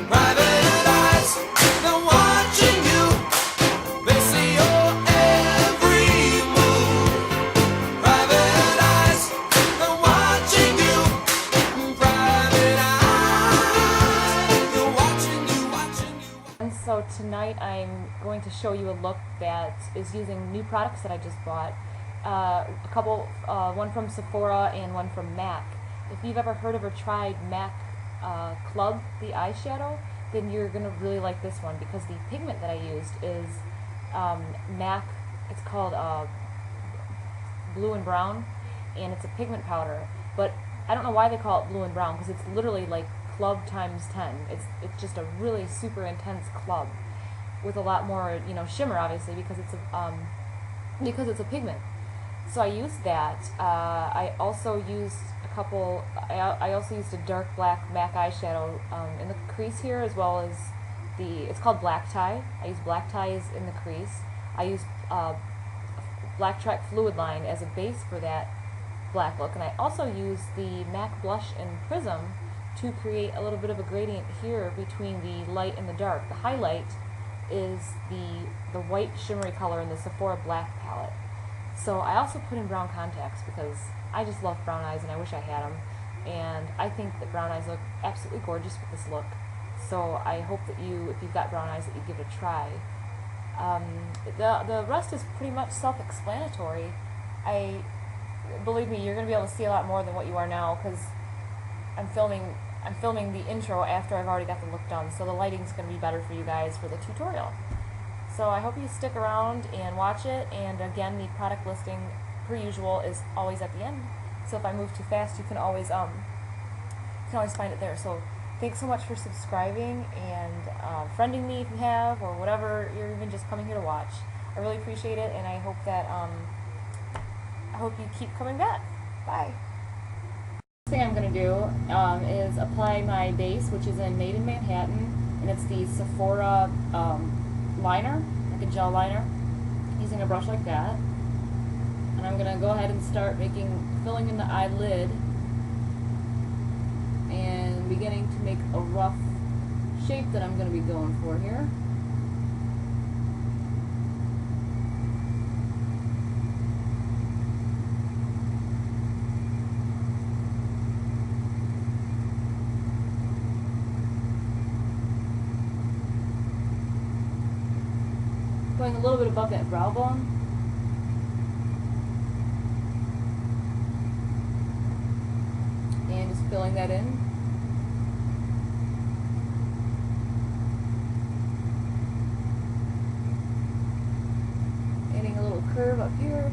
Private eyes, they're watching you. They see your every move. Private eyes, they're watching you. Private eyes, they're watching you, watching you. And so tonight I'm going to show you a look that is using new products that I just bought. A couple, one from Sephora and one from MAC. If you've ever heard of or tried MAC Club, the eyeshadow, then you're going to really like this one, because the pigment that I used is MAC, it's called Blue and Brown, and it's a pigment powder. But I don't know why they call it blue and brown, because it's literally like club times 10. It's just a really super intense club with a lot more, shimmer, obviously, because it's a pigment. So I used that. I also used I also used a dark black MAC eyeshadow in the crease here, as well as it's called black tie. I use black ties in the crease. I used Black Track Fluid Line as a base for that black look, and I also used the MAC blush in Prism to create a little bit of a gradient here between the light and the dark. The highlight is the white shimmery color in the Sephora black palette. So I also put in brown contacts because I just love brown eyes and I wish I had them. And I think that brown eyes look absolutely gorgeous with this look. So I hope that if you've got brown eyes, that you give it a try. The rest is pretty much self-explanatory. Believe me, you're going to be able to see a lot more than what you are now, because I'm filming the intro after I've already got the look done. So the lighting's going to be better for you guys for the tutorial. So I hope you stick around and watch it, and again, the product listing, per usual, is always at the end. So if I move too fast, you can always find it there. So thanks so much for subscribing and friending me if you have, or whatever, you're even just coming here to watch. I really appreciate it, and I hope that I hope you keep coming back. Bye. The thing I'm going to do is apply my base, which is in Made in Manhattan, and it's the Sephora liner, like a gel liner, using a brush like that. And I'm going to go ahead and start filling in the eyelid and beginning to make a rough shape that I'm going to be going for here. Going a little bit above that brow bone. And just filling that in. Adding a little curve up here.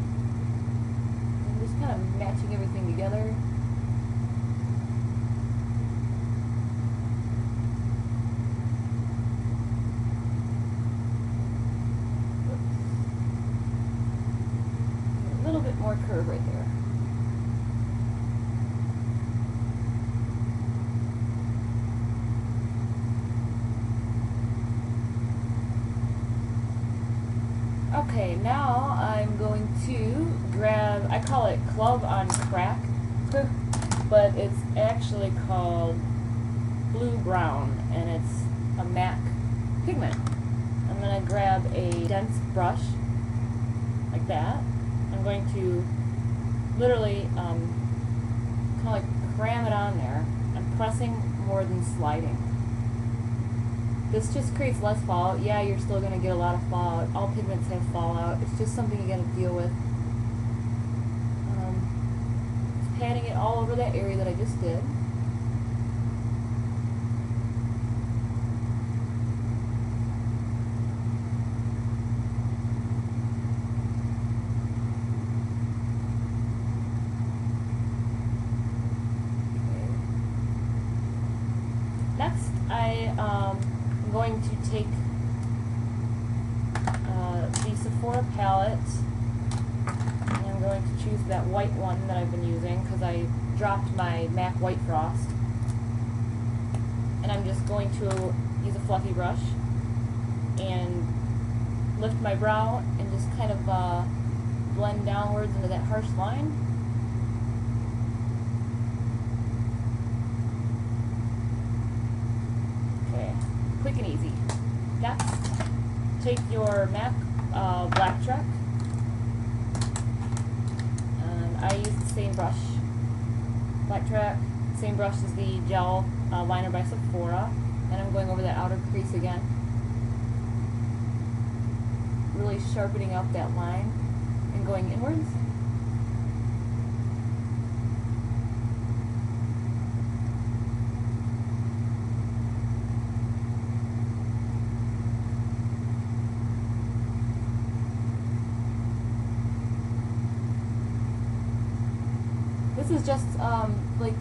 And just kind of matching everything together. A little bit more curve right there. Okay, now I'm going to grab, I call it Club on Crack, but it's actually called Blue Brown, and it's a MAC pigment. I'm going to grab a dense brush, like that. I'm going to literally kind of like cram it on there. I'm pressing more than sliding. This just creates less fallout. Yeah, you're still going to get a lot of fallout. All pigments have fallout. It's just something you got to deal with. Just patting it all over that area that I just did. Next, I'm going to take the Sephora palette, and I'm going to choose that white one that I've been using because I dropped my MAC White Frost. And I'm just going to use a fluffy brush and lift my brow and just kind of blend downwards into that harsh line. quick and easy. Next, take your MAC black truck, and I use the same brush. Black truck, same brush as the gel liner by Sephora, and I'm going over that outer crease again. Really sharpening up that line and going inwards. This is just like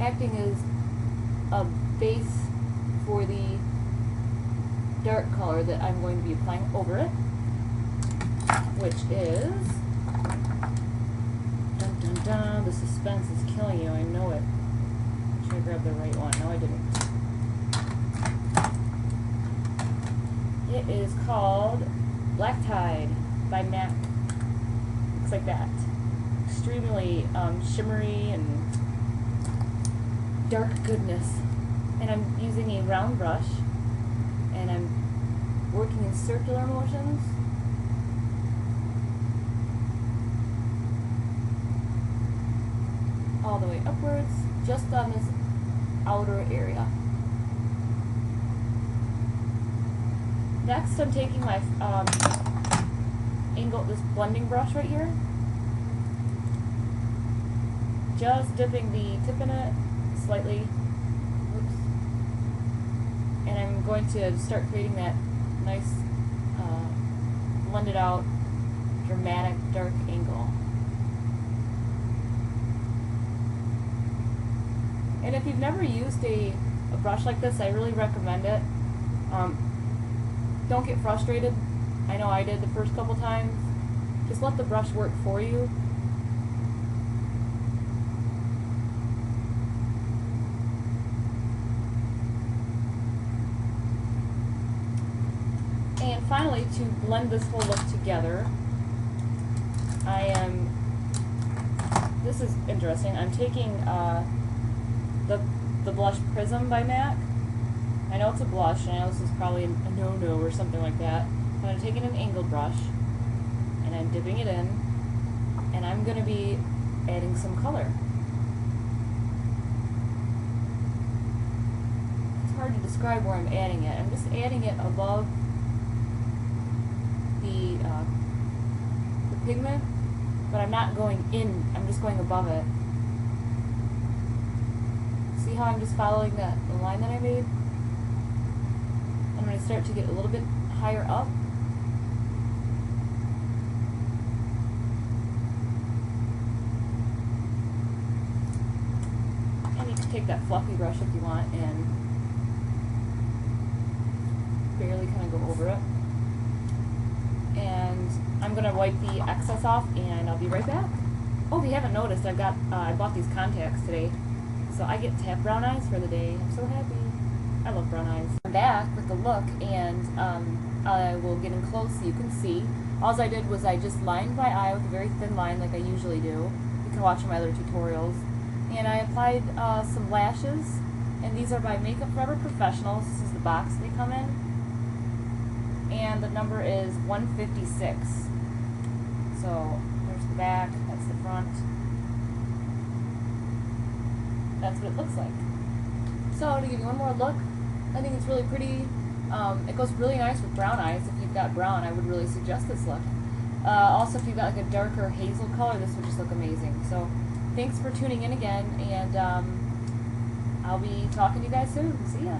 acting as a base for the dark color that I'm going to be applying over it, which is, dun dun dun, the suspense is killing you, I know it. Make sure I grab the right one. No, I didn't. It is called Black Tide by MAC. Looks like that. Extremely shimmery and dark goodness. And I'm using a round brush, and I'm working in circular motions. All the way upwards, just on this outer area. Next, I'm taking my this blending brush right here, just dipping the tip in it slightly. Oops. And I'm going to start creating that nice blended out dramatic dark angle. And if you've never used a brush like this, I really recommend it. Don't get frustrated. I know I did the first couple times. Just let the brush work for you. And finally, to blend this whole look together, this is interesting, I'm taking the blush Prism by MAC. I know it's a blush, and I know this is probably a no-no or something like that, but I'm taking an angled brush, and I'm dipping it in, and I'm going to be adding some color. It's hard to describe where I'm adding it. I'm just adding it above the pigment, but I'm not going in, I'm just going above it. See how I'm just following the line that I made? I'm going to start to get a little bit higher up. And you can take that fluffy brush if you want and barely kind of go over it. And I'm going to wipe the excess off, and I'll be right back. Oh, if you haven't noticed, I bought these contacts today, so I get to have brown eyes for the day. I'm so happy. I love brown eyes. I'm back with the look, and I will get in close so you can see. All I did was I just lined my eye with a very thin line like I usually do. You can watch my other tutorials. And I applied some lashes, and these are by Makeup Forever Professionals. This is the box they come in. And the number is 156. So there's the back, that's the front. That's what it looks like. So to give you one more look, I think it's really pretty. It goes really nice with brown eyes. If you've got brown, I would really suggest this look. Also, if you've got like a darker hazel color, this would just look amazing. So thanks for tuning in again, and I'll be talking to you guys soon. See ya.